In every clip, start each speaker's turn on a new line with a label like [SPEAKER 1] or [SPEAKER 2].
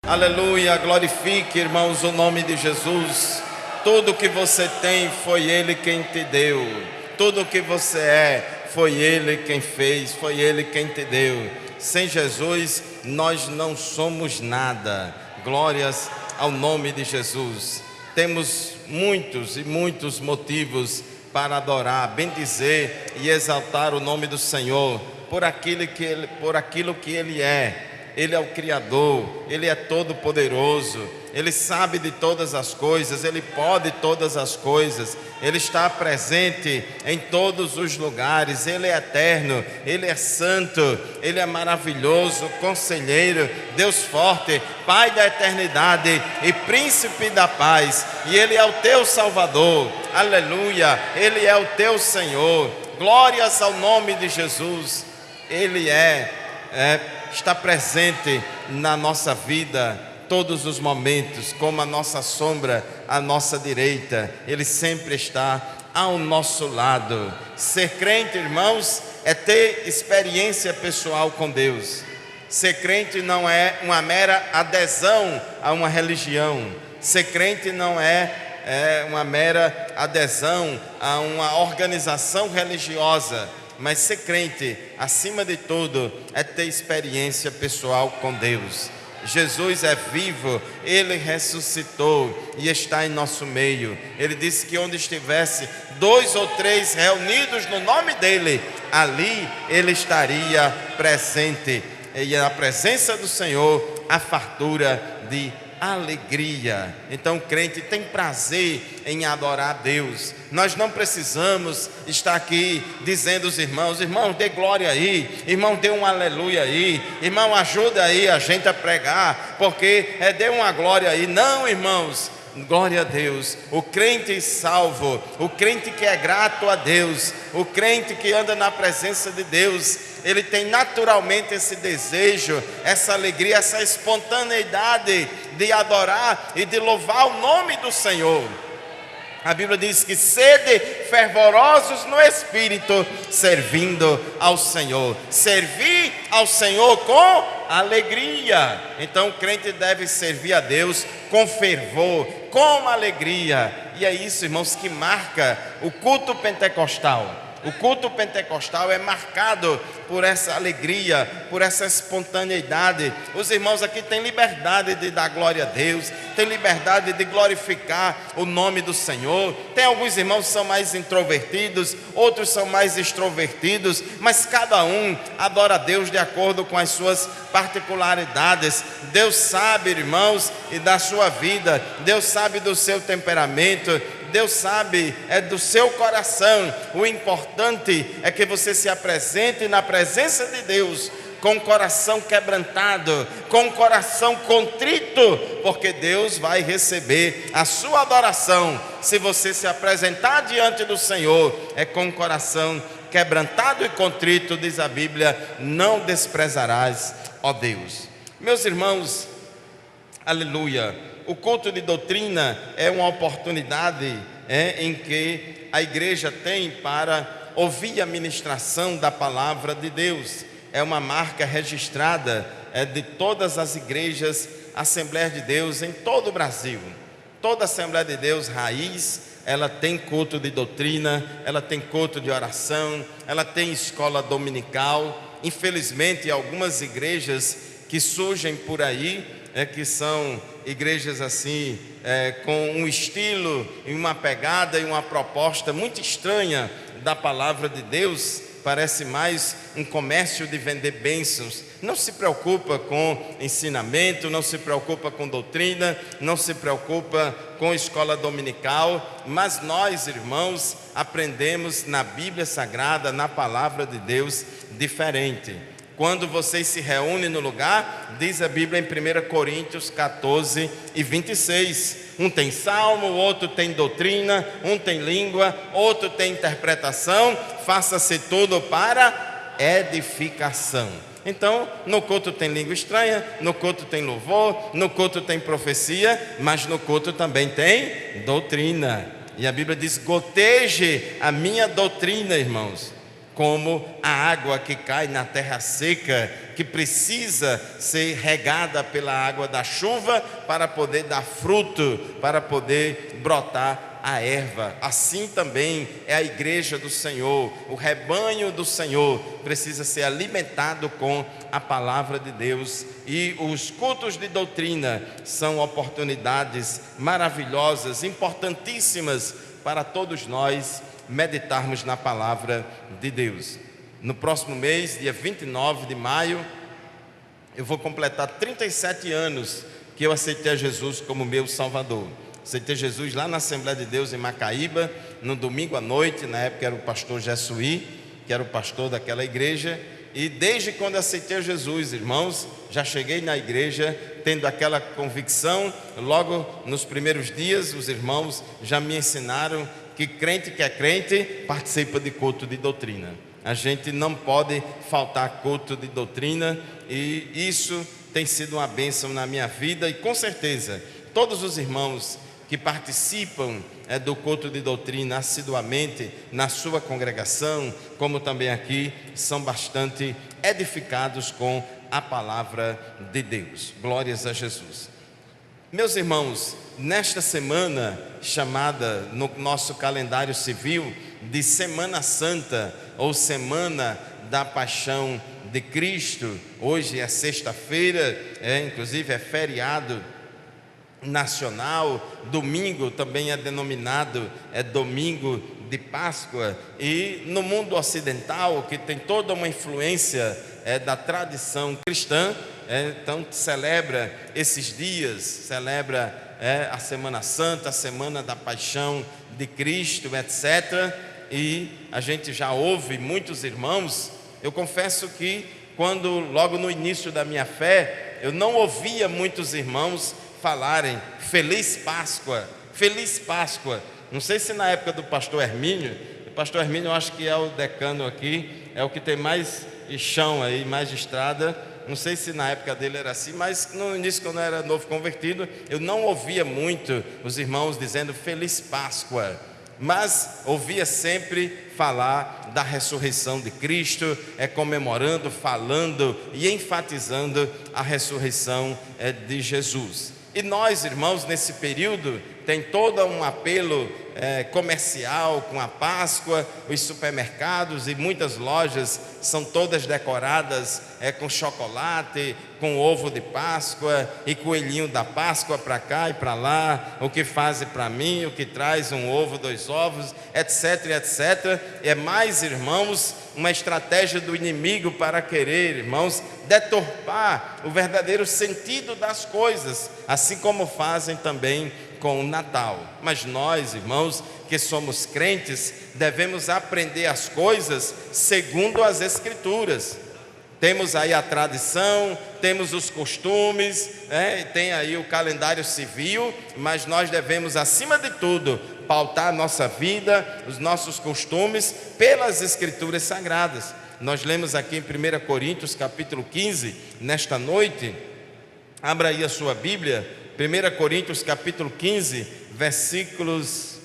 [SPEAKER 1] Aleluia, glorifique, irmãos, o nome de Jesus. Tudo que você tem foi Ele quem te deu. Tudo que você é foi Ele quem fez, foi Ele quem te deu. Sem Jesus nós não somos nada. Glórias ao nome de Jesus. Temos muitos e muitos motivos para adorar, bendizer e exaltar o nome do Senhor por aquilo que Ele é. Ele é o Criador, Ele é todo-poderoso, Ele sabe de todas as coisas, Ele pode todas as coisas, Ele está presente em todos os lugares, Ele é eterno, Ele é santo, Ele é maravilhoso, conselheiro, Deus forte, Pai da eternidade e Príncipe da paz, e Ele é o teu Salvador, aleluia, Ele é o teu Senhor, glórias ao nome de Jesus. Ele está presente na nossa vida todos os momentos, como a nossa sombra à nossa direita. Ele sempre está ao nosso lado. Ser crente, irmãos, é ter experiência pessoal com Deus. Ser crente não é uma mera adesão a uma religião. Ser crente não é uma mera adesão a uma organização religiosa. Mas ser crente, acima de tudo, é ter experiência pessoal com Deus. Jesus é vivo, Ele ressuscitou e está em nosso meio. Ele disse que onde estivesse 2 ou 3 reunidos no nome dEle, ali Ele estaria presente. E na presença do Senhor, a fartura de alegria. Então o crente tem prazer em adorar a Deus. Nós não precisamos estar aqui dizendo aos irmãos: irmão, dê glória aí, irmão, dê um aleluia aí, irmão, ajuda aí a gente a pregar, porque dê uma glória aí. Não, irmãos, glória a Deus. O crente salvo, o crente que é grato a Deus, o crente que anda na presença de Deus, ele tem naturalmente esse desejo, essa alegria, essa espontaneidade de adorar e de louvar o nome do Senhor. A Bíblia diz que sede fervorosos no Espírito, servindo ao Senhor. Servir ao Senhor com alegria. Então o crente deve servir a Deus com fervor, com alegria. E é isso, irmãos, que marca o culto pentecostal. O culto pentecostal é marcado por essa alegria, por essa espontaneidade. Os irmãos aqui têm liberdade de dar glória a Deus, têm liberdade de glorificar o nome do Senhor. Tem alguns irmãos que são mais introvertidos, outros são mais extrovertidos, mas cada um adora a Deus de acordo com as suas particularidades. Deus sabe, irmãos, e da sua vida, Deus sabe do seu temperamento, Deus sabe do seu coração. O importante é que você se apresente na presença de Deus com o coração quebrantado, com o coração contrito, porque Deus vai receber a sua adoração. Se você se apresentar diante do Senhor com o coração quebrantado e contrito, diz a Bíblia, não desprezarás, ó Deus. Meus irmãos, aleluia. O culto de doutrina é uma oportunidade em que a igreja tem para ouvir a ministração da palavra de Deus. É uma marca registrada de todas as igrejas Assembleia de Deus em todo o Brasil. Toda Assembleia de Deus raiz, ela tem culto de doutrina, ela tem culto de oração, ela tem escola dominical. Infelizmente, algumas igrejas que surgem por aí, que são igrejas assim, com um estilo e uma pegada e uma proposta muito estranha da palavra de Deus, parece mais um comércio de vender bênçãos. Não se preocupa com ensinamento, não se preocupa com doutrina, não se preocupa com escola dominical, mas nós, irmãos, aprendemos na Bíblia Sagrada, na palavra de Deus, diferente. Quando vocês se reúnem no lugar, diz a Bíblia em 1 Coríntios 14 e 26. Um tem salmo, o outro tem doutrina, um tem língua, outro tem interpretação. Faça-se tudo para edificação. Então, no culto tem língua estranha, no culto tem louvor, no culto tem profecia, mas no culto também tem doutrina. E a Bíblia diz: goteje a minha doutrina, irmãos. como a água que cai na terra seca, que precisa ser regada pela água da chuva para poder dar fruto, para poder brotar a erva. Assim também é a igreja do Senhor, o rebanho do Senhor precisa ser alimentado com a palavra de Deus, e os cultos de doutrina são oportunidades maravilhosas, importantíssimas para todos nós meditarmos na palavra de Deus. No próximo mês, dia 29 de maio, eu vou completar 37 anos que eu aceitei a Jesus como meu Salvador. Aceitei Jesus lá na Assembleia de Deus em Macaíba, no domingo à noite. Na época era o pastor Jessuí, que era o pastor daquela igreja. E desde quando aceitei Jesus, irmãos, já cheguei na igreja tendo aquela convicção. Logo nos primeiros dias, os irmãos já me ensinaram que crente que é crente participa de culto de doutrina. A gente não pode faltar culto de doutrina, e isso tem sido uma bênção na minha vida. E com certeza todos os irmãos que participam do culto de doutrina assiduamente na sua congregação, como também aqui, são bastante edificados com a palavra de Deus. Glórias a Jesus. Meus irmãos, nesta semana chamada no nosso calendário civil de Semana Santa, ou Semana da Paixão de Cristo, hoje é sexta-feira, inclusive é feriado nacional. Domingo também é denominado domingo de Páscoa, e no mundo ocidental, que tem toda uma influência da tradição cristã, então celebra esses dias, celebra a Semana Santa, a Semana da Paixão de Cristo, etc. E a gente já ouve muitos irmãos. Eu confesso que quando logo no início da minha fé, eu não ouvia muitos irmãos falarem Feliz Páscoa, Feliz Páscoa. Não sei se na época do pastor Hermínio, eu acho que é o decano aqui, é o que tem mais chão aí, mais estrada. Não sei se na época dele era assim, mas no início, quando eu era novo convertido, eu não ouvia muito os irmãos dizendo Feliz Páscoa, mas ouvia sempre falar da ressurreição de Cristo, comemorando, falando e enfatizando a ressurreição de Jesus. E nós, irmãos, nesse período, tem todo um apelo comercial com a Páscoa. Os supermercados e muitas lojas são todas decoradas com chocolate, com ovo de Páscoa e coelhinho da Páscoa para cá e para lá, o que faz para mim, o que traz um ovo, 2 ovos, etc, etc. É mais, irmãos, uma estratégia do inimigo para querer, irmãos, deturpar o verdadeiro sentido das coisas, assim como fazem também com o Natal. Mas nós, irmãos, que somos crentes, devemos aprender as coisas segundo as Escrituras. Temos aí a tradição, temos os costumes, tem aí o calendário civil, mas nós devemos, acima de tudo, pautar a nossa vida, os nossos costumes, pelas Escrituras Sagradas. Nós lemos aqui em 1 Coríntios capítulo 15, nesta noite. Abra aí a sua Bíblia, 1 Coríntios capítulo 15, versículos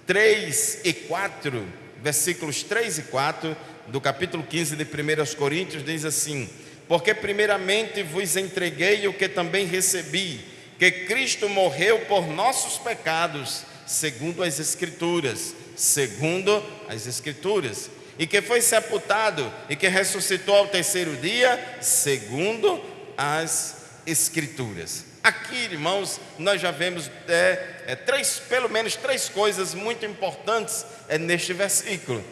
[SPEAKER 1] 3 e 4, versículos 3 e 4, do capítulo 15 de 1 Coríntios, diz assim: porque primeiramente vos entreguei o que também recebi, que Cristo morreu por nossos pecados, segundo as Escrituras, e que foi sepultado, e que ressuscitou ao terceiro dia, segundo as Escrituras. Aqui, irmãos, nós já vemos pelo menos três coisas muito importantes neste versículo.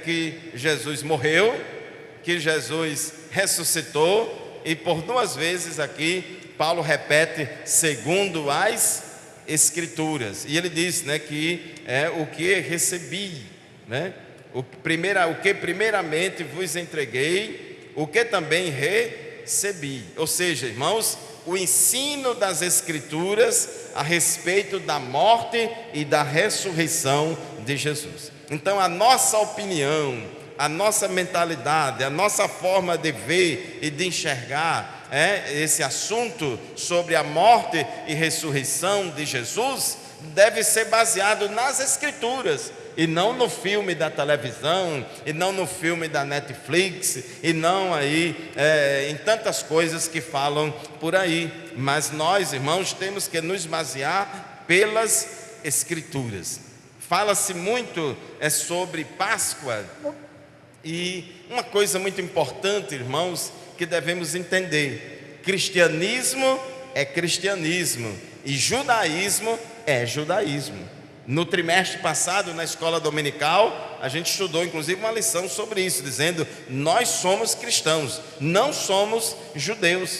[SPEAKER 1] Que Jesus morreu, que Jesus ressuscitou, e por 2 vezes aqui Paulo repete segundo as Escrituras. E ele diz, que é o que recebi, o que primeiramente vos entreguei, o que também recebi. Ou seja, irmãos, o ensino das Escrituras a respeito da morte e da ressurreição de Jesus. Então a nossa opinião, a nossa mentalidade, a nossa forma de ver e de enxergar esse assunto sobre a morte e ressurreição de Jesus deve ser baseado nas Escrituras, e não no filme da televisão, e não no filme da Netflix, e não aí em tantas coisas que falam por aí. Mas nós, irmãos, temos que nos basear pelas Escrituras. Fala-se muito sobre Páscoa, e uma coisa muito importante, irmãos, que devemos entender: cristianismo é cristianismo e judaísmo é judaísmo. No trimestre passado, na escola dominical, a gente estudou inclusive uma lição sobre isso, dizendo: nós somos cristãos, não somos judeus.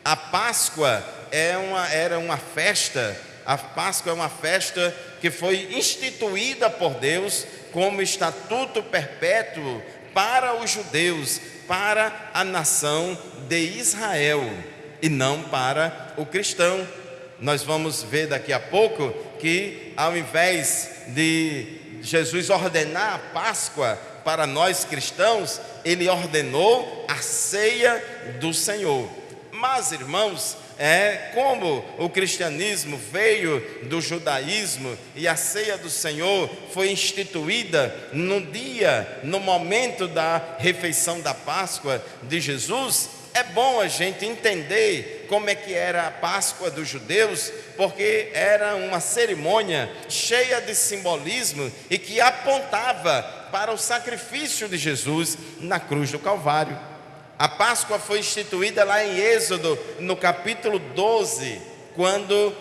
[SPEAKER 1] A Páscoa era uma festa. A Páscoa é uma festa que foi instituída por Deus como estatuto perpétuo para os judeus, para a nação de Israel, e não para o cristão. Nós vamos ver daqui a pouco que, ao invés de Jesus ordenar a Páscoa para nós cristãos, ele ordenou a ceia do Senhor. Mas, irmãos, como o cristianismo veio do judaísmo e a ceia do Senhor foi instituída no momento da refeição da Páscoa de Jesus, é bom a gente entender como é que era a Páscoa dos judeus, porque era uma cerimônia cheia de simbolismo e que apontava para o sacrifício de Jesus na cruz do Calvário. A Páscoa foi instituída lá em Êxodo, no capítulo 12, quando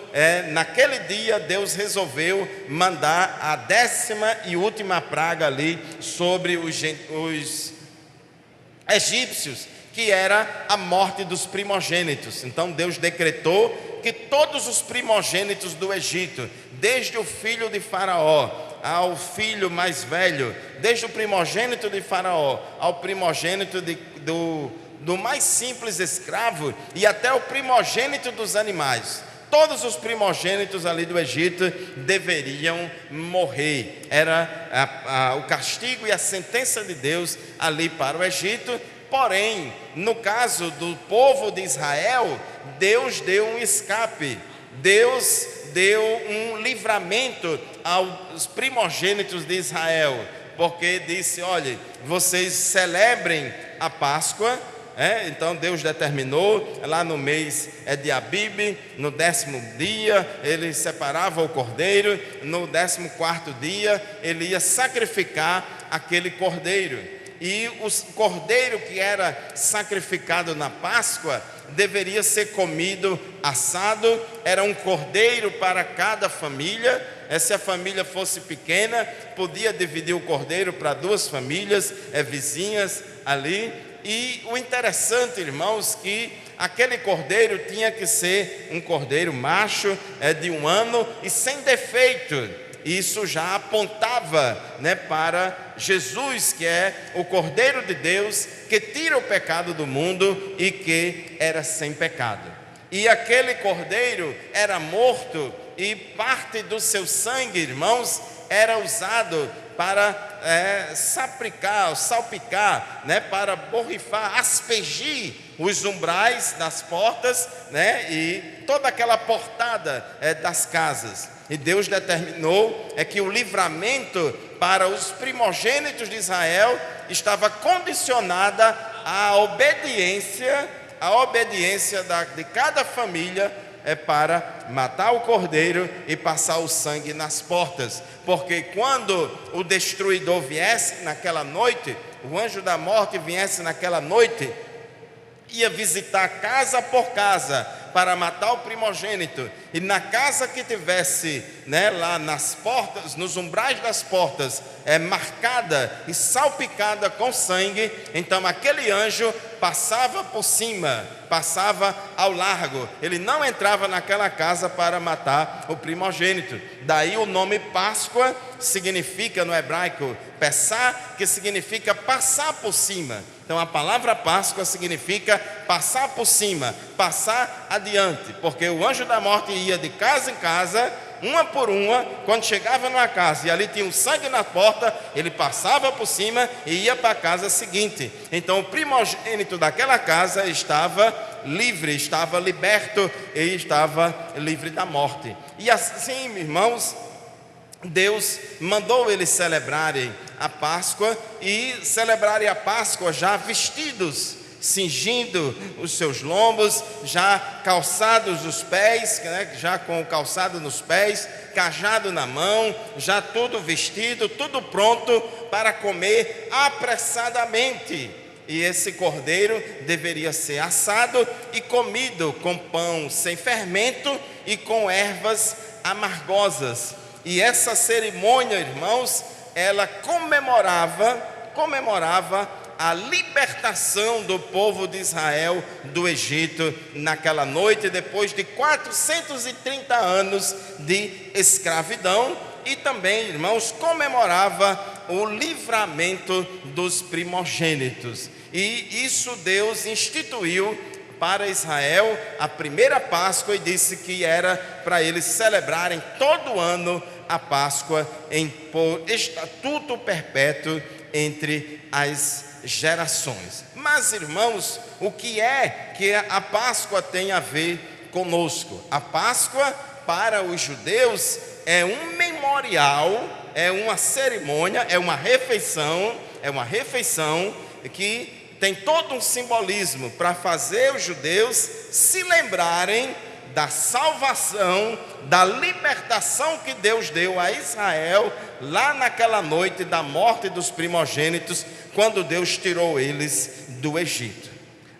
[SPEAKER 1] naquele dia Deus resolveu mandar a 10ª e última praga ali sobre os egípcios, que era a morte dos primogênitos. Então Deus decretou que todos os primogênitos do Egito, desde o filho de Faraó ao filho mais velho, desde o primogênito de Faraó ao primogênito do mais simples escravo e até o primogênito dos animais, todos os primogênitos ali do Egito deveriam morrer. Era o castigo e a sentença de Deus ali para o Egito. Porém, no caso do povo de Israel, Deus deu um escape, Deus deu um livramento aos primogênitos de Israel, porque disse: olha, vocês celebrem a Páscoa. Então Deus determinou, lá no mês de Abibe, no 10º dia, ele separava o cordeiro, no 14º dia, ele ia sacrificar aquele cordeiro. E o cordeiro que era sacrificado na Páscoa deveria ser comido assado. Era um cordeiro para cada família. Se a família fosse pequena, podia dividir o cordeiro para 2 famílias vizinhas ali. E o interessante, irmãos, que aquele cordeiro tinha que ser um cordeiro macho, de 1 ano e sem defeito. Isso já apontava para Jesus, que é o Cordeiro de Deus, que tira o pecado do mundo e que era sem pecado. E aquele cordeiro era morto e parte do seu sangue, irmãos, era usado para salpicar, para borrifar, aspergir os umbrais das portas, e toda aquela portada das casas. E Deus determinou que o livramento para os primogênitos de Israel estava condicionada à obediência de cada família para matar o cordeiro e passar o sangue nas portas. Porque quando o destruidor viesse naquela noite, o anjo da morte viesse naquela noite, ia visitar casa por casa para matar o primogênito, e na casa que tivesse lá nas portas, nos umbrais das portas, marcada e salpicada com sangue, então aquele anjo passava por cima, passava ao largo, ele não entrava naquela casa para matar o primogênito. Daí o nome Páscoa significa no hebraico Pessá, que significa passar por cima. Então a palavra Páscoa significa passar por cima, passar adiante, porque o anjo da morte ia de casa em casa, uma por uma. Quando chegava numa casa e ali tinha um sangue na porta, ele passava por cima e ia para a casa seguinte. Então o primogênito daquela casa estava livre, estava liberto e estava livre da morte. E assim, irmãos, Deus mandou eles celebrarem a Páscoa e celebrarem a Páscoa já vestidos, cingindo os seus lombos, já calçados os pés, né, já com o calçado nos pés, cajado na mão, já tudo vestido, tudo pronto para comer apressadamente. E esse cordeiro deveria ser assado e comido com pão sem fermento e com ervas amargosas. E essa cerimônia, irmãos, ela comemorava a libertação do povo de Israel do Egito naquela noite, depois de 430 anos de escravidão, e também, irmãos, comemorava o livramento dos primogênitos. E isso Deus instituiu para Israel a primeira Páscoa e disse que era para eles celebrarem todo ano a Páscoa por estatuto perpétuo entre as gerações. Mas, irmãos, o que é que a Páscoa tem a ver conosco? A Páscoa para os judeus é um memorial, é uma cerimônia, é uma refeição que tem todo um simbolismo para fazer os judeus se lembrarem da salvação, da libertação que Deus deu a Israel lá naquela noite da morte dos primogênitos, quando Deus tirou eles do Egito.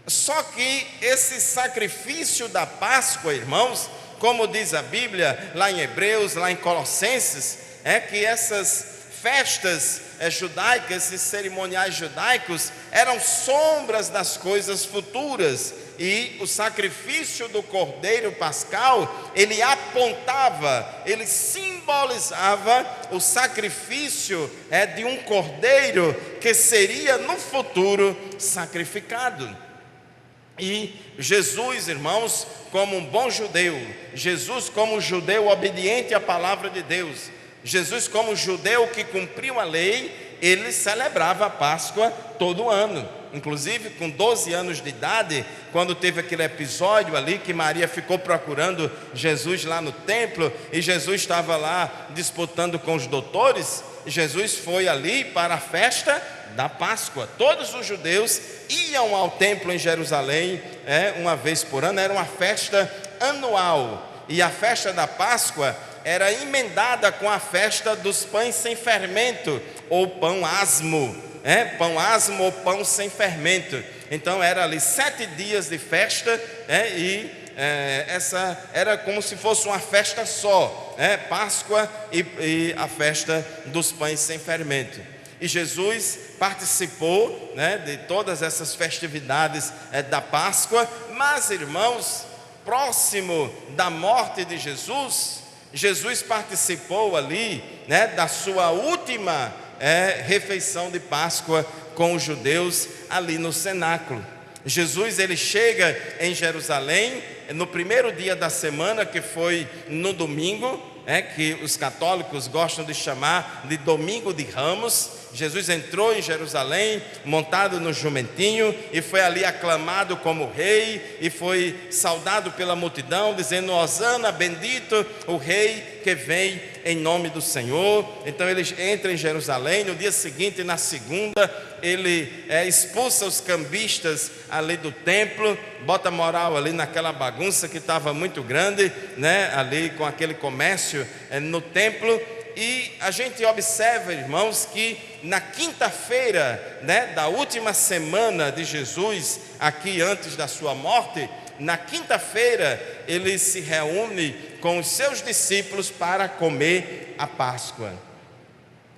[SPEAKER 1] Só que esse sacrifício da Páscoa, irmãos, como diz a Bíblia lá em Hebreus, lá em Colossenses, é que essas festas judaicas, esses cerimoniais judaicos eram sombras das coisas futuras, e o sacrifício do cordeiro pascal, ele apontava, ele simbolizava o sacrifício de um cordeiro que seria no futuro sacrificado. E Jesus, irmãos, como um bom judeu, Jesus como judeu obediente à palavra de Deus, Jesus como judeu que cumpriu a lei, ele celebrava a Páscoa todo ano. Inclusive com 12 anos de idade, quando teve aquele episódio ali que Maria ficou procurando Jesus lá no templo, e Jesus estava lá disputando com os doutores, Jesus foi ali para a festa da Páscoa. Todos os judeus iam ao templo em Jerusalém uma vez por ano, era uma festa anual, e a festa da Páscoa era emendada com a festa dos pães sem fermento, ou pão asmo, pão asmo ou pão sem fermento. Então era ali 7 dias de festa, essa era como se fosse uma festa só, Páscoa e a festa dos pães sem fermento. E Jesus participou de todas essas festividades da Páscoa. Mas, irmãos, próximo da morte de Jesus, Jesus participou ali da sua última refeição de Páscoa com os judeus ali no cenáculo. Jesus, ele chega em Jerusalém no primeiro dia da semana, que foi no domingo, que os católicos gostam de chamar de Domingo de Ramos. Jesus entrou em Jerusalém montado no jumentinho e foi ali aclamado como rei, e foi saudado pela multidão, dizendo: Hosana, bendito o rei que vem em nome do Senhor. Então ele entra em Jerusalém. No dia seguinte, na segunda, ele expulsa os cambistas ali do templo, bota moral ali naquela bagunça que estava muito grande, ali com aquele comércio no templo. E a gente observa, irmãos, que na quinta-feira da última semana de Jesus, aqui antes da sua morte, na quinta-feira ele se reúne com os seus discípulos para comer a Páscoa.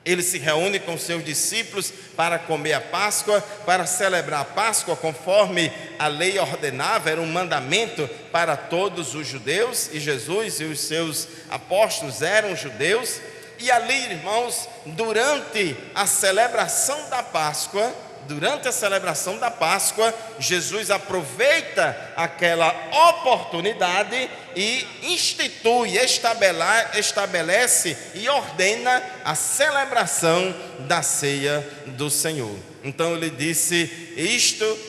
[SPEAKER 1] Ele se reúne com seus discípulos para comer a Páscoa, para celebrar a Páscoa conforme a lei ordenava, era um mandamento para todos os judeus, e Jesus e os seus apóstolos eram judeus. E ali, irmãos, durante a celebração da Páscoa, Jesus aproveita aquela oportunidade e institui, estabelece e ordena a celebração da ceia do Senhor. Então ele disse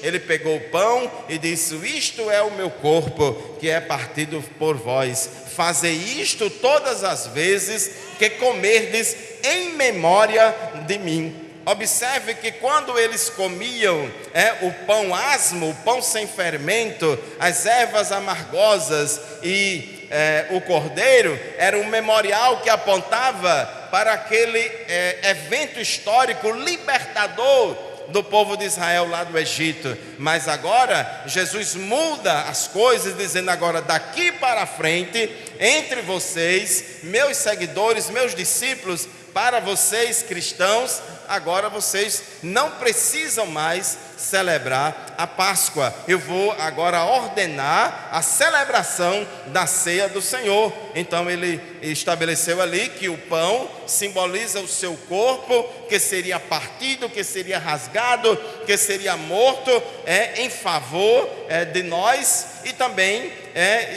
[SPEAKER 1] ele pegou o pão e disse: isto é o meu corpo que é partido por vós, fazei isto todas as vezes que comerdes em memória de mim. Observe que quando eles comiam o pão asmo, o pão sem fermento, as ervas amargosas e o cordeiro, era um memorial que apontava para aquele evento histórico libertador do povo de Israel lá do Egito. Mas agora Jesus muda as coisas, dizendo: agora daqui para frente, entre vocês, meus seguidores, meus discípulos, para vocês cristãos, agora vocês não precisam mais celebrar a Páscoa. Eu vou agora ordenar a celebração da ceia do Senhor. Então ele estabeleceu ali que o pão simboliza o seu corpo, que seria partido, que seria rasgado, que seria morto em favor de nós. E também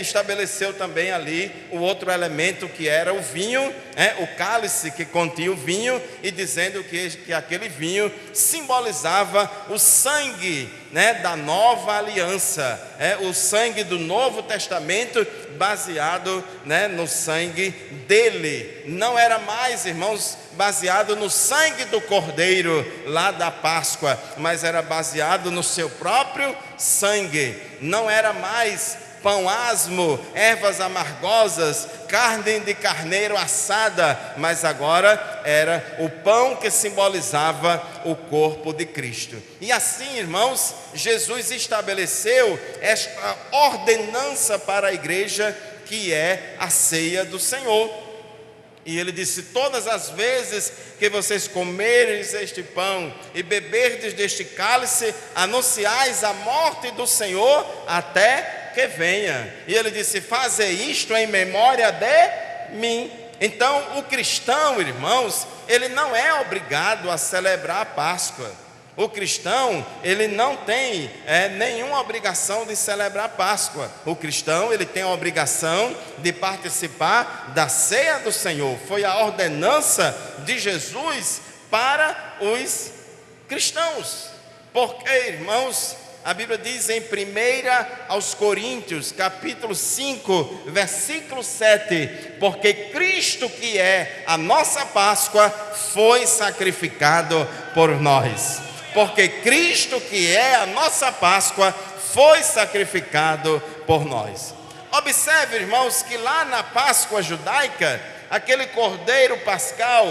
[SPEAKER 1] estabeleceu também ali o outro elemento, que era o vinho, o cálice que continha o vinho, e dizendo que aquele vinho simbolizava o sangue da nova aliança, o sangue do Novo Testamento, baseado no sangue dele. Não era mais, irmãos, baseado no sangue do cordeiro lá da Páscoa, mas era baseado no seu próprio sangue. Não era mais pão asmo, ervas amargosas, carne de carneiro assada, mas agora era o pão que simbolizava o corpo de Cristo. E assim, irmãos, Jesus estabeleceu esta ordenança para a igreja, que é a ceia do Senhor. E ele disse: todas as vezes que vocês comerdes este pão e beberdes deste cálice, anunciais a morte do Senhor até que venha. E ele disse: fazei isto em memória de mim. Então o cristão, irmãos, ele não é obrigado a celebrar a Páscoa. O cristão, ele não tem nenhuma obrigação de celebrar a Páscoa. O cristão, ele tem a obrigação de participar da ceia do Senhor. Foi a ordenança de Jesus para os cristãos. Porque, irmãos, a Bíblia diz em 1 aos Coríntios, capítulo 5, versículo 7: porque Cristo, que é a nossa Páscoa, foi sacrificado por nós. Porque Cristo, que é a nossa Páscoa, foi sacrificado por nós. Observe, irmãos, que lá na Páscoa judaica, aquele cordeiro pascal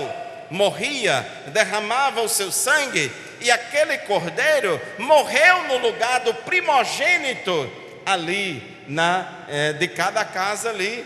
[SPEAKER 1] morria, derramava o seu sangue, e aquele cordeiro morreu no lugar do primogênito ali de cada casa ali.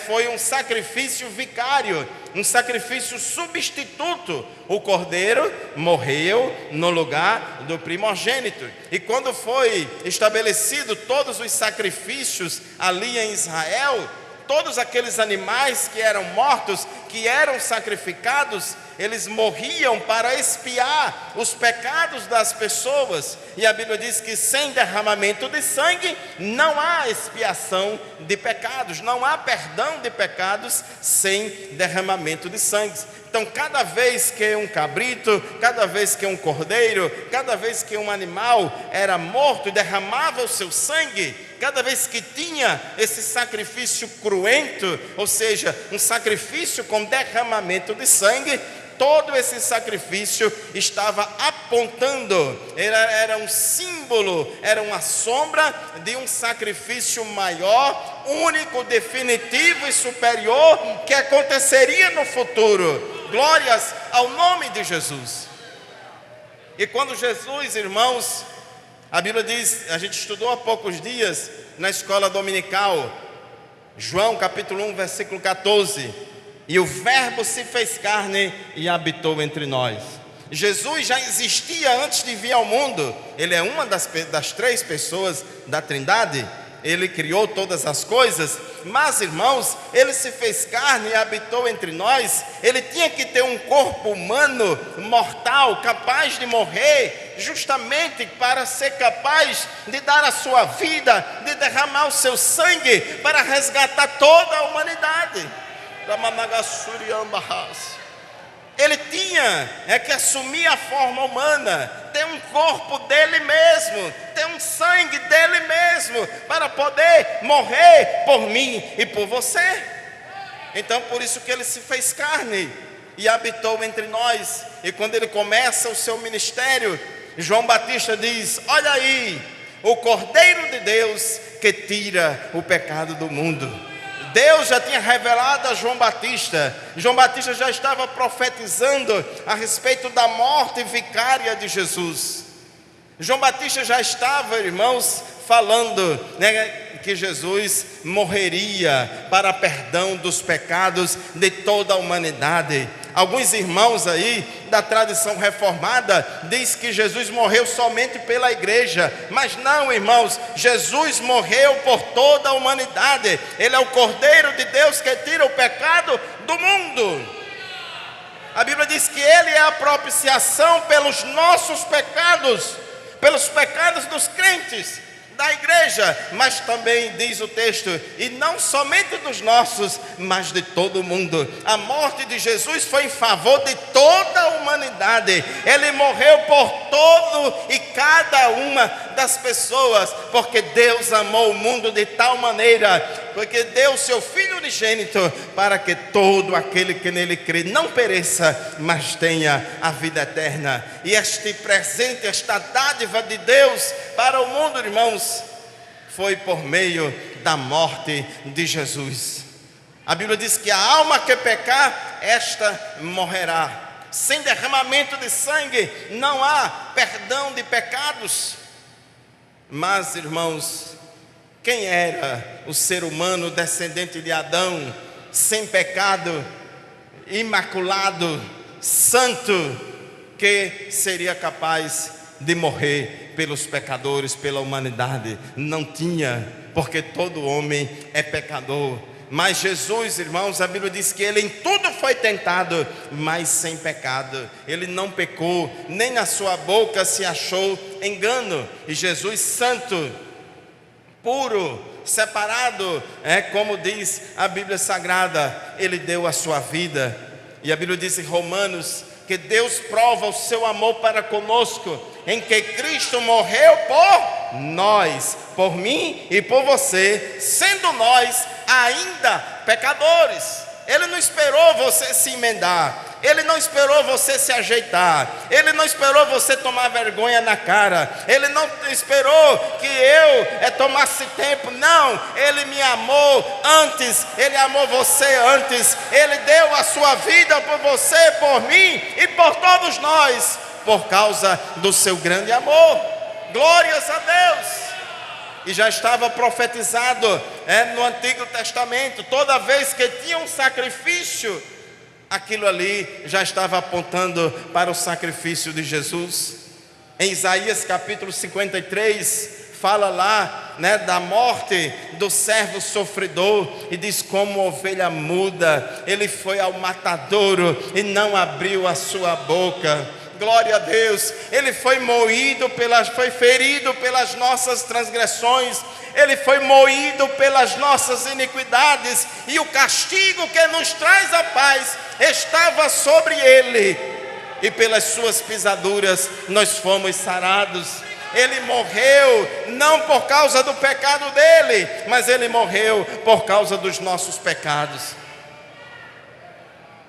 [SPEAKER 1] Foi um sacrifício vicário, um sacrifício substituto. O cordeiro morreu no lugar do primogênito. E quando foi estabelecido todos os sacrifícios ali em Israel, todos aqueles animais que eram mortos, que eram sacrificados, eles morriam para expiar os pecados das pessoas. E a Bíblia diz que sem derramamento de sangue não há expiação de pecados, não há perdão de pecados sem derramamento de sangue. Então, cada vez que um cabrito, cada vez que um cordeiro, cada vez que um animal era morto e derramava o seu sangue, cada vez que tinha esse sacrifício cruento, ou seja, um sacrifício com derramamento de sangue, todo esse sacrifício estava apontando, era um símbolo, era uma sombra de um sacrifício maior, único, definitivo e superior, que aconteceria no futuro. Glórias ao nome de Jesus. E quando Jesus, irmãos, a Bíblia diz, a gente estudou há poucos dias na escola dominical, João capítulo 1, versículo 14: e o verbo se fez carne e habitou entre nós. Jesus já existia antes de vir ao mundo. Ele é uma das três pessoas da Trindade. Ele criou todas as coisas, mas, irmãos, Ele se fez carne e habitou entre nós. Ele tinha que ter um corpo humano, mortal, capaz de morrer, justamente para ser capaz de dar a sua vida, de derramar o seu sangue, para resgatar toda a humanidade. Ele tinha que assumir a forma humana, ter um corpo dele mesmo, ter um sangue dele mesmo, para poder morrer por mim e por você. Então por isso que ele se fez carne e habitou entre nós. E quando ele começa o seu ministério, João Batista diz: olha aí, o Cordeiro de Deus que tira o pecado do mundo. Deus já tinha revelado a João Batista. João Batista já estava profetizando a respeito da morte vicária de Jesus. João Batista já estava, irmãos, falando, que Jesus morreria para perdão dos pecados de toda a humanidade. Alguns irmãos aí da tradição reformada diz que Jesus morreu somente pela igreja, mas não, irmãos, Jesus morreu por toda a humanidade. Ele é o Cordeiro de Deus que tira o pecado do mundo. A Bíblia diz que Ele é a propiciação pelos nossos pecados, pelos pecados dos crentes da igreja, mas também diz o texto, e não somente dos nossos, mas de todo o mundo. A morte de Jesus foi em favor de toda a humanidade. Ele morreu por todo e cada uma das pessoas, porque Deus amou o mundo de tal maneira, porque deu o seu Filho unigênito, para que todo aquele que nele crê não pereça, mas tenha a vida eterna. E este presente, esta dádiva de Deus para o mundo, irmãos, foi por meio da morte de Jesus. A Bíblia diz que a alma que pecar, esta morrerá. Sem derramamento de sangue não há perdão de pecados. Mas, irmãos, quem era o ser humano descendente de Adão, sem pecado, imaculado, santo, que seria capaz de morrer pelos pecadores, pela humanidade? Não tinha, porque todo homem é pecador. Mas Jesus, irmãos, a Bíblia diz que Ele em tudo foi tentado, mas sem pecado. Ele não pecou, nem na sua boca se achou engano. E Jesus santo, puro, separado, como diz a Bíblia Sagrada, Ele deu a sua vida. E a Bíblia diz em Romanos que Deus prova o seu amor para conosco, em que Cristo morreu por nós, por mim e por você, sendo nós ainda pecadores. Ele não esperou você se emendar, Ele não esperou você se ajeitar, Ele não esperou você tomar vergonha na cara, Ele não esperou que eu tomasse tempo, não. Ele me amou antes, Ele amou você antes, Ele deu a sua vida por você, por mim e por todos nós, por causa do seu grande amor. Glórias a Deus. E já estava profetizado no Antigo Testamento, toda vez que tinha um sacrifício, aquilo ali já estava apontando para o sacrifício de Jesus. Em Isaías capítulo 53, fala lá, da morte do servo sofredor, e diz: como ovelha muda, ele foi ao matadouro e não abriu a sua boca. Glória a Deus. Ele foi moído foi ferido pelas nossas transgressões, Ele foi moído pelas nossas iniquidades, e o castigo que nos traz a paz estava sobre Ele, e pelas suas pisaduras nós fomos sarados. Ele morreu não por causa do pecado dele, mas Ele morreu por causa dos nossos pecados.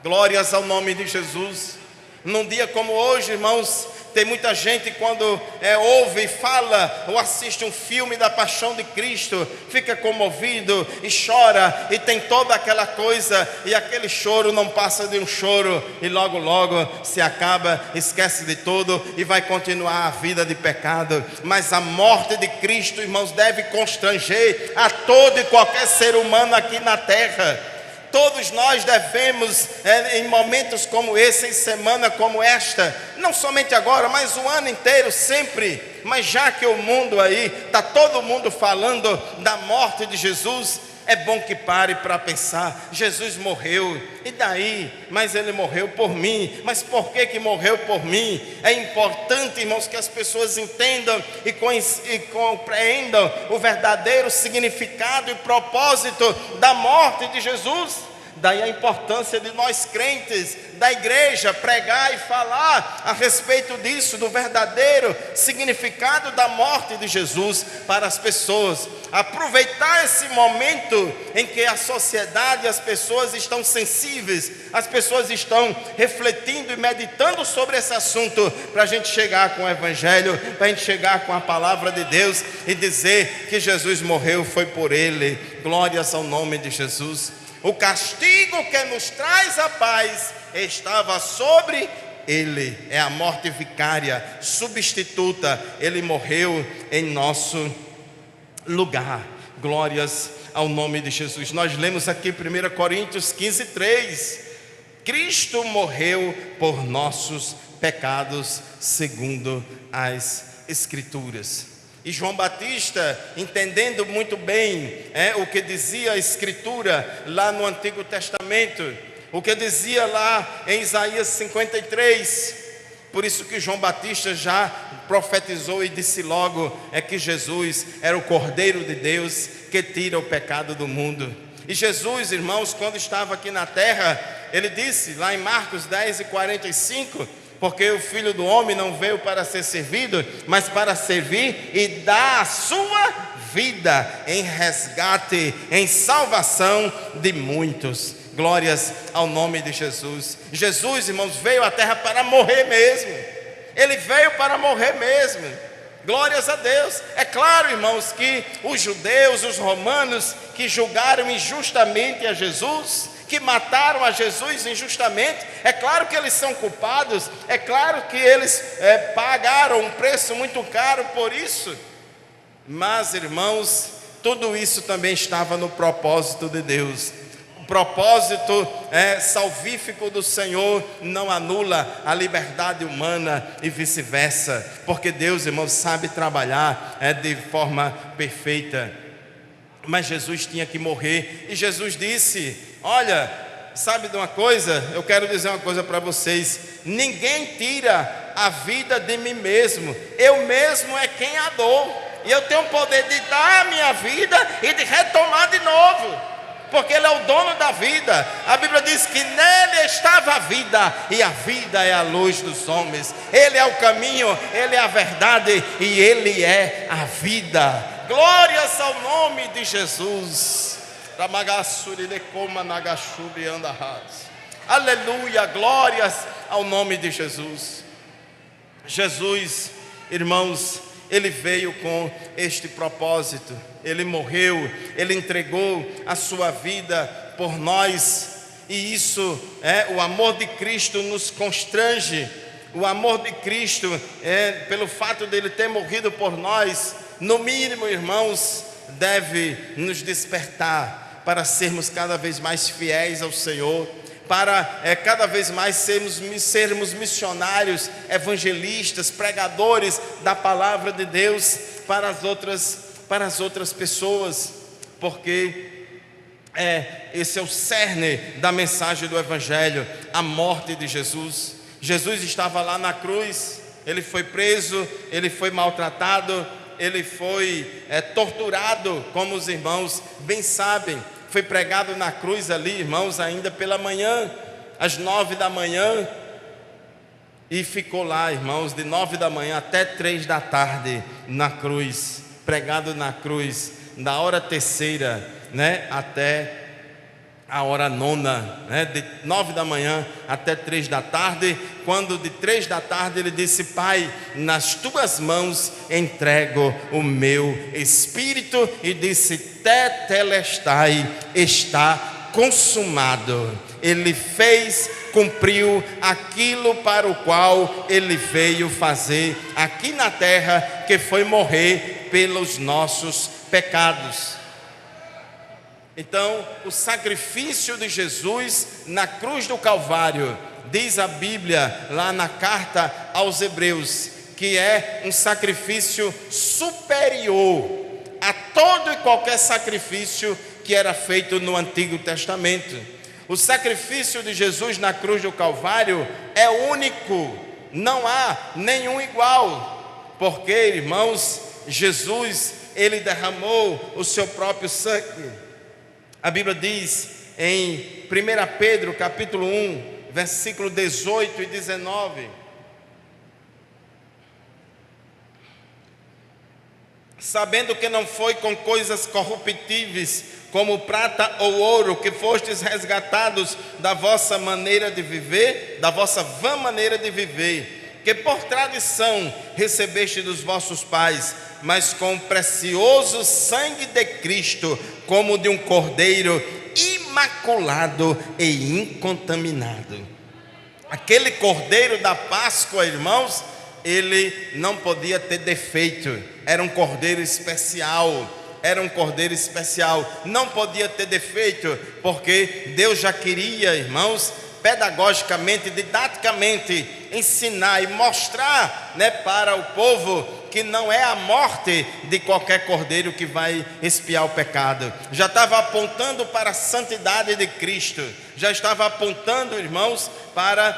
[SPEAKER 1] Glórias ao nome de Jesus. Num dia como hoje, irmãos, tem muita gente quando ouve, fala ou assiste um filme da Paixão de Cristo, fica comovido e chora, e tem toda aquela coisa, e aquele choro não passa de um choro, e logo logo se acaba, esquece de tudo e vai continuar a vida de pecado. Mas a morte de Cristo, irmãos, deve constranger a todo e qualquer ser humano aqui na terra. Todos nós devemos, em momentos como esse, em semana como esta, não somente agora, mas o ano inteiro, sempre mas já que o mundo aí, está todo mundo falando da morte de Jesus, é bom que pare para pensar. Jesus morreu, e daí? Mas ele morreu por mim. Mas por que morreu por mim? É importante, irmãos, que as pessoas entendam e compreendam o verdadeiro significado e propósito da morte de Jesus. Daí a importância de nós crentes da igreja pregar e falar a respeito disso, do verdadeiro significado da morte de Jesus para as pessoas. Aproveitar esse momento em que a sociedade, as pessoas estão sensíveis, as pessoas estão refletindo e meditando sobre esse assunto, para a gente chegar com o Evangelho, para a gente chegar com a palavra de Deus e dizer que Jesus morreu, foi por ele. Glórias ao nome de Jesus. O castigo que nos traz a paz estava sobre ele. É a morte vicária, substituta. Ele morreu em nosso lugar. Glórias ao nome de Jesus. Nós lemos aqui 1 Coríntios 15:3. Cristo morreu por nossos pecados, segundo as Escrituras. E João Batista, entendendo muito bem o que dizia a Escritura lá no Antigo Testamento, o que dizia lá em Isaías 53, por isso que João Batista já profetizou e disse logo, que Jesus era o Cordeiro de Deus que tira o pecado do mundo. E Jesus, irmãos, quando estava aqui na terra, ele disse lá em Marcos 10:45, porque o Filho do Homem não veio para ser servido, mas para servir e dar a sua vida em resgate, em salvação de muitos. Glórias ao nome de Jesus. Jesus, irmãos, veio à terra para morrer mesmo. Ele veio para morrer mesmo. Glórias a Deus. É claro, irmãos, que os judeus, os romanos, que julgaram injustamente a Jesus, que mataram a Jesus injustamente, é claro que eles são culpados, é claro que eles pagaram um preço muito caro por isso. Mas, irmãos, tudo isso também estava no propósito de Deus. O propósito salvífico do Senhor não anula a liberdade humana e vice-versa, porque Deus, irmãos, sabe trabalhar de forma perfeita. Mas Jesus tinha que morrer, e Jesus disse: olha, sabe de uma coisa? Eu quero dizer uma coisa para vocês: ninguém tira a vida de mim mesmo, eu mesmo é quem a dou, e eu tenho o poder de dar a minha vida e de retomar de novo, porque Ele é o dono da vida. A Bíblia diz que nele estava a vida, e a vida é a luz dos homens. Ele é o caminho, Ele é a verdade, e Ele é a vida. Glórias ao nome de Jesus. Aleluia, glórias ao nome de Jesus. Jesus, irmãos, Ele veio com este propósito. Ele morreu, Ele entregou a sua vida por nós. E isso, o amor de Cristo nos constrange. O amor de Cristo, pelo fato de Ele ter morrido por nós, no mínimo, irmãos, deve nos despertar para sermos cada vez mais fiéis ao Senhor, para cada vez mais sermos missionários, evangelistas, pregadores da palavra de Deus para as outras pessoas, porque esse é o cerne da mensagem do Evangelho, a morte de Jesus. Jesus estava lá na cruz, Ele foi preso, Ele foi maltratado, Ele foi torturado, como os irmãos bem sabem. Foi pregado na cruz ali, irmãos, ainda pela manhã, às 9 da manhã, e ficou lá, irmãos, de 9 da manhã até 3 da tarde na cruz, pregado na cruz, da hora terceira, até a hora nona, de 9 da manhã até 3 da tarde, quando de 3 da tarde ele disse: Pai, nas tuas mãos entrego o meu espírito, e disse: Tetelestai, está consumado. Ele fez, cumpriu aquilo para o qual ele veio fazer aqui na terra, que foi morrer pelos nossos pecados. Então, o sacrifício de Jesus na cruz do Calvário, diz a Bíblia lá na carta aos Hebreus, que é um sacrifício superior a todo e qualquer sacrifício que era feito no Antigo Testamento. O sacrifício de Jesus na cruz do Calvário é único, não há nenhum igual, porque, irmãos, Jesus, ele derramou o seu próprio sangue. A Bíblia diz em 1 Pedro capítulo 1, versículo 18 e 19: sabendo que não foi com coisas corruptíveis, como prata ou ouro, que fostes resgatados da vossa maneira de viver, da vossa vã maneira de viver, que por tradição recebeste dos vossos pais, mas com o precioso sangue de Cristo, como de um cordeiro imaculado e incontaminado. Aquele cordeiro da Páscoa, irmãos, ele não podia ter defeito, era um cordeiro especial, não podia ter defeito, porque Deus já queria, irmãos, pedagogicamente, didaticamente, ensinar e mostrar, para o povo que não é a morte de qualquer cordeiro que vai expiar o pecado. Já estava apontando para a santidade de Cristo, já estava apontando, irmãos, para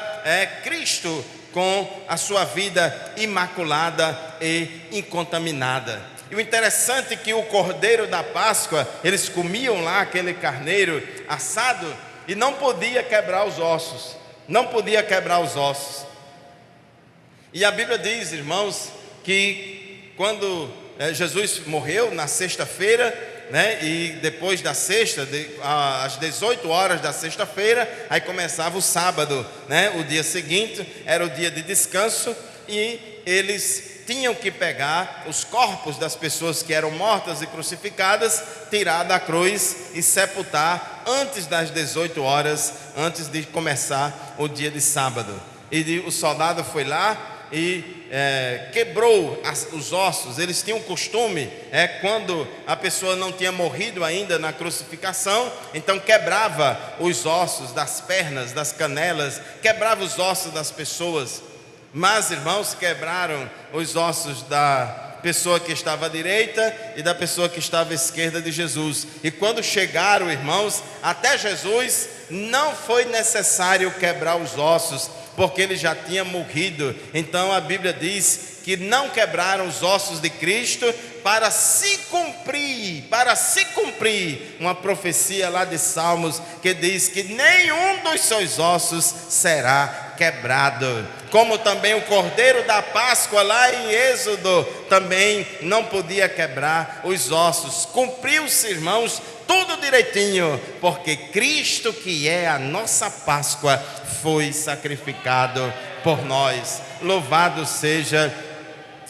[SPEAKER 1] Cristo com a sua vida imaculada e incontaminada. E o interessante é que o cordeiro da Páscoa, eles comiam lá aquele carneiro assado e não podia quebrar os ossos, E a Bíblia diz, irmãos, que quando Jesus morreu na sexta-feira, e depois da sexta, às 18 horas da sexta-feira, aí começava o sábado, o dia seguinte era o dia de descanso, e eles tinham que pegar os corpos das pessoas que eram mortas e crucificadas, tirar da cruz e sepultar antes das 18 horas, antes de começar o dia de sábado. E o soldado foi lá e quebrou os ossos. Eles tinham costume, quando a pessoa não tinha morrido ainda na crucificação, então quebrava os ossos das pernas, das canelas, quebrava os ossos das pessoas. Mas, irmãos, quebraram os ossos da pessoa que estava à direita e da pessoa que estava à esquerda de Jesus. E quando chegaram, irmãos, até Jesus, não foi necessário quebrar os ossos, porque ele já tinha morrido. Então a Bíblia diz que não quebraram os ossos de Cristo para se cumprir uma profecia lá de Salmos, que diz que nenhum dos seus ossos será quebrado. Como também o cordeiro da Páscoa lá em Êxodo também não podia quebrar os ossos. Cumpriu-se, irmãos, tudo direitinho, porque Cristo, que é a nossa Páscoa, foi sacrificado por nós. Louvado seja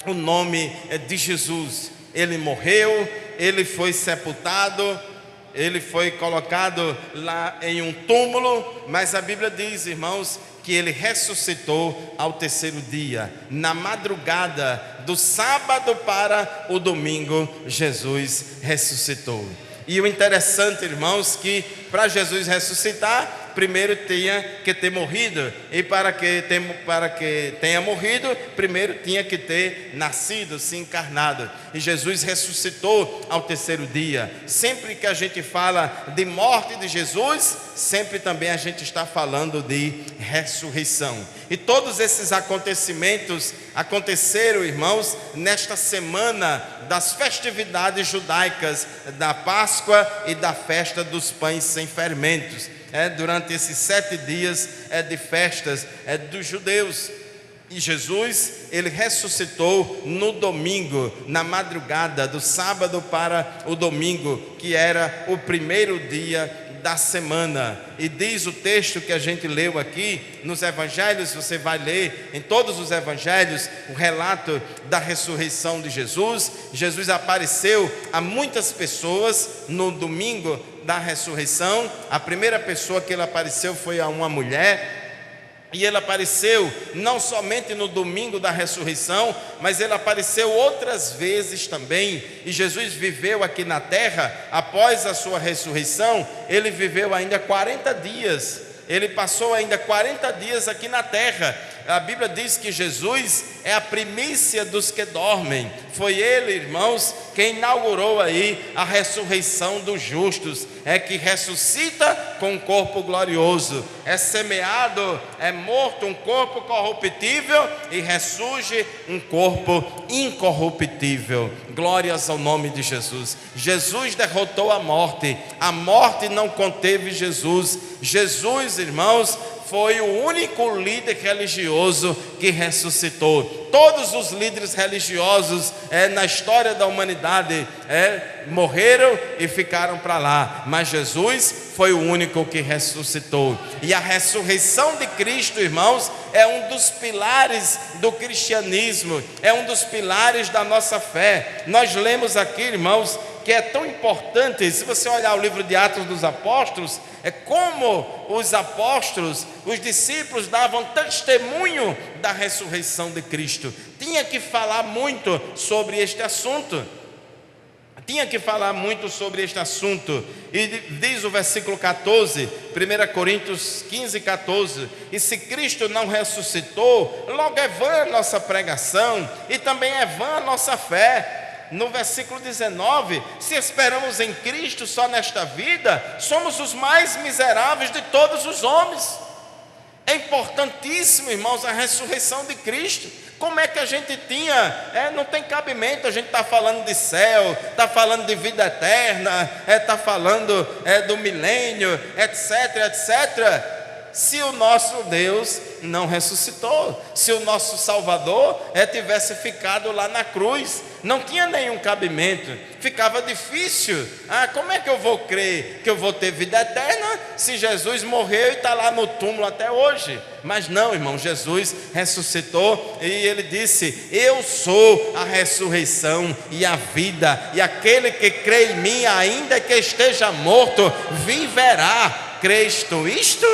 [SPEAKER 1] o nome de Jesus. Ele morreu, ele foi sepultado, ele foi colocado lá em um túmulo, mas a Bíblia diz, irmãos, que ele ressuscitou ao terceiro dia. Na madrugada do sábado para o domingo, Jesus ressuscitou. E o interessante, irmãos, que para Jesus ressuscitar, primeiro tinha que ter morrido. E para que tenha morrido, primeiro tinha que ter nascido, se encarnado. E Jesus ressuscitou ao terceiro dia. Sempre que a gente fala de morte de Jesus, sempre também a gente está falando de ressurreição. E todos esses acontecimentos aconteceram, irmãos, nesta semana das festividades judaicas, da Páscoa e da festa dos pães sem fermentos. Durante esses 7 dias de festas dos judeus. E Jesus, ele ressuscitou no domingo, na madrugada do sábado para o domingo, que era o primeiro dia da semana. E diz o texto que a gente leu aqui nos evangelhos, você vai ler em todos os evangelhos o relato da ressurreição de Jesus. Jesus apareceu a muitas pessoas no domingo da ressurreição. A primeira pessoa que ele apareceu foi a uma mulher. E ele apareceu não somente no domingo da ressurreição, mas ele apareceu outras vezes também. E Jesus viveu aqui na terra, após a sua ressurreição, ele viveu ainda 40 dias. Ele passou ainda 40 dias aqui na terra, A Bíblia diz que Jesus é a primícia dos que dormem. Foi Ele, irmãos, que inaugurou aí a ressurreição dos justos. É que ressuscita com um corpo glorioso. É semeado, é morto um corpo corruptível e ressurge um corpo incorruptível. Glórias ao nome de Jesus. Jesus derrotou a morte não conteve Jesus. Jesus, irmãos, foi o único líder religioso que ressuscitou. Todos os líderes religiosos na história da humanidade morreram e ficaram para lá, mas Jesus foi o único que ressuscitou. E a ressurreição de Cristo, irmãos, é um dos pilares do cristianismo, é um dos pilares da nossa fé. Nós lemos aqui, irmãos, que é tão importante. Se você olhar o livro de Atos dos Apóstolos, é como os apóstolos, os discípulos davam testemunho da ressurreição de Cristo. Tinha que falar muito sobre este assunto. E diz o versículo 14, 1 Coríntios 15, 14: e se Cristo não ressuscitou, logo é vã a nossa pregação, e também é vã a nossa fé. No versículo 19: se esperamos em Cristo só nesta vida, somos os mais miseráveis de todos os homens. É importantíssimo, irmãos, a ressurreição de Cristo. Como é que a gente não tem cabimento, a gente está falando de céu, está falando de vida eterna, está falando do milênio, etc, se o nosso Deus não ressuscitou, se o nosso Salvador tivesse ficado lá na cruz. Não tinha nenhum cabimento, ficava difícil. Como é que eu vou crer que eu vou ter vida eterna se Jesus morreu e está lá no túmulo até hoje? Mas não, irmão, Jesus ressuscitou e Ele disse: eu sou a ressurreição e a vida, e aquele que crê em mim, ainda que esteja morto, viverá. Crês tu isto?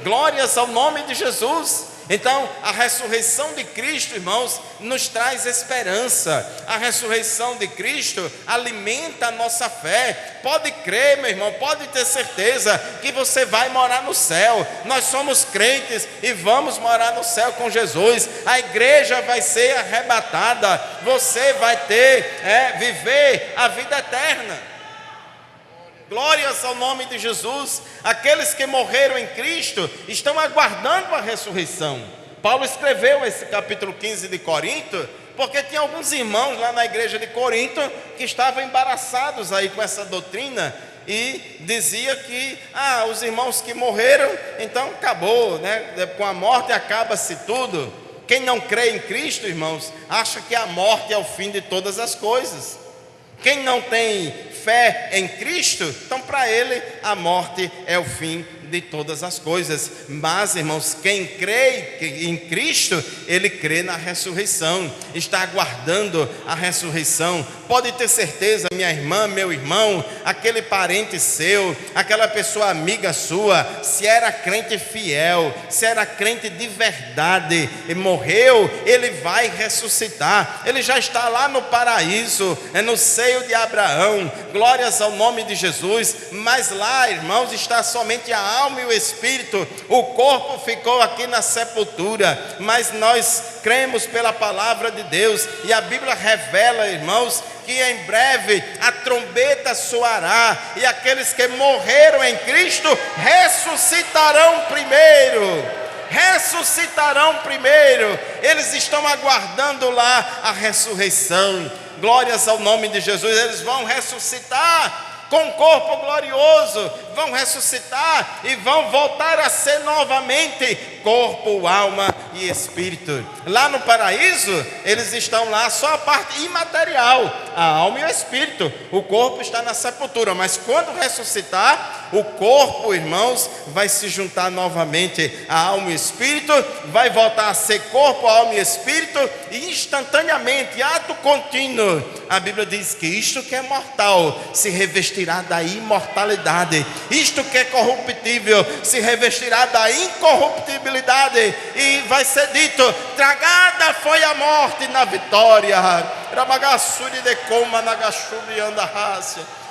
[SPEAKER 1] Glórias ao nome de Jesus. Então, a ressurreição de Cristo, irmãos, nos traz esperança. A ressurreição de Cristo alimenta a nossa fé. Pode crer, meu irmão, pode ter certeza que você vai morar no céu. Nós somos crentes e vamos morar no céu com Jesus. A igreja vai ser arrebatada. Você vai viver a vida eterna. Glórias ao nome de Jesus. Aqueles que morreram em Cristo estão aguardando a ressurreição. Paulo escreveu esse capítulo 15 de Corinto, porque tinha alguns irmãos lá na igreja de Corinto que estavam embaraçados aí com essa doutrina, e dizia que os irmãos que morreram, então acabou, com a morte acaba-se tudo. Quem não crê em Cristo, irmãos, acha que a morte é o fim de todas as coisas. Quem não tem fé em Cristo, então para ele a morte é o fim de todas as coisas. Mas, irmãos, quem crê em Cristo, ele crê na ressurreição, está aguardando a ressurreição. Pode ter certeza, minha irmã, meu irmão, aquele parente seu, aquela pessoa amiga sua, se era crente fiel, se era crente de verdade e morreu, ele vai ressuscitar. Ele já está lá no paraíso, no seio de Abraão. Glórias ao nome de Jesus. Mas lá, irmãos, está somente a alma e o espírito. O corpo ficou aqui na sepultura, mas nós cremos pela palavra de Deus, e a Bíblia revela, irmãos, que em breve a trombeta soará, e aqueles que morreram em Cristo ressuscitarão primeiro. Eles estão aguardando lá a ressurreição. Glórias ao nome de Jesus. Eles vão ressuscitar com corpo glorioso, vão ressuscitar e vão voltar a ser novamente corpo, alma e espírito. Lá no paraíso, eles estão lá só a parte imaterial, a alma e o espírito. O corpo está na sepultura, mas quando ressuscitar, o corpo, irmãos, vai se juntar novamente a alma e o espírito, vai voltar a ser corpo, alma e espírito, e instantaneamente, ato contínuo, a Bíblia diz que isto que é mortal se revestirá da imortalidade, isto que é corruptível se revestirá da incorruptibilidade, e vai ser dito: tragada foi a morte na vitória.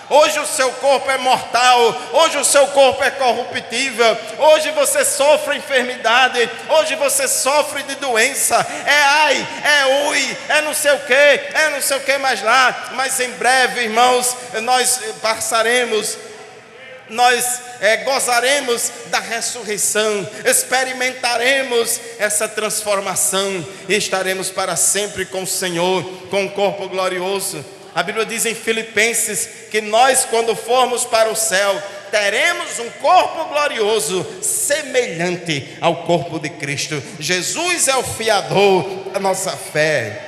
[SPEAKER 1] Hoje o seu corpo é mortal, hoje o seu corpo é corruptível, hoje você sofre enfermidade, hoje você sofre de doença, ai, ui, não sei o que mais lá, mas em breve, irmãos, nós passaremos, nós gozaremos da ressurreição, experimentaremos essa transformação e estaremos para sempre com o Senhor, com um corpo glorioso. A Bíblia diz em Filipenses que nós, quando formos para o céu, teremos um corpo glorioso, semelhante ao corpo de Cristo. Jesus é o fiador da nossa fé,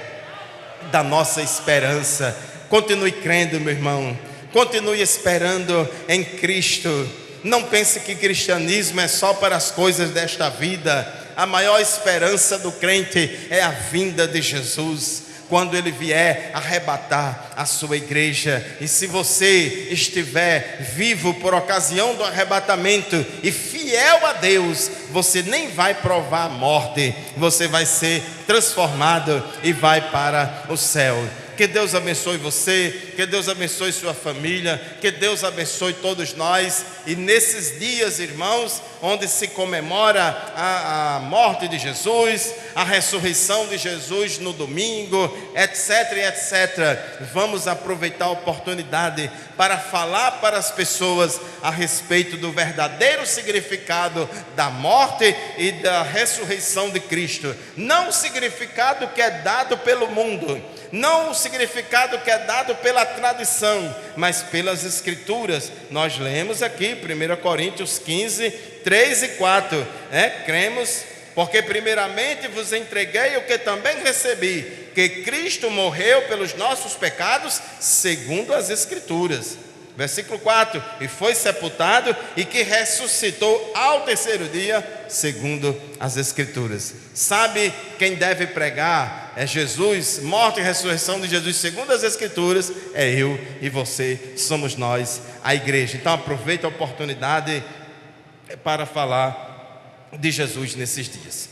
[SPEAKER 1] da nossa esperança. Continue crendo, meu irmão, continue esperando em Cristo. Não pense que cristianismo é só para as coisas desta vida. A maior esperança do crente é a vinda de Jesus, quando Ele vier arrebatar a sua igreja. E se você estiver vivo por ocasião do arrebatamento e fiel a Deus, você nem vai provar a morte, você vai ser transformado e vai para o céu. Que Deus abençoe você, que Deus abençoe sua família, que Deus abençoe todos nós. E nesses dias, irmãos, onde se comemora a morte de Jesus, a ressurreição de Jesus no domingo, etc, etc, vamos aproveitar a oportunidade para falar para as pessoas a respeito do verdadeiro significado da morte e da ressurreição de Cristo. Não o significado que é dado pelo mundo, não o significado que é dado pela tradição, mas pelas Escrituras. Nós lemos aqui 1 Coríntios 15, 3 e 4, cremos, porque primeiramente vos entreguei o que também recebi, que Cristo morreu pelos nossos pecados, segundo as Escrituras. Versículo 4, e foi sepultado, e que ressuscitou ao terceiro dia, segundo as Escrituras. Sabe quem deve pregar? É Jesus, morte e ressurreição de Jesus, segundo as Escrituras, é eu e você, somos nós, a igreja. Então aproveita a oportunidade para falar de Jesus nesses dias.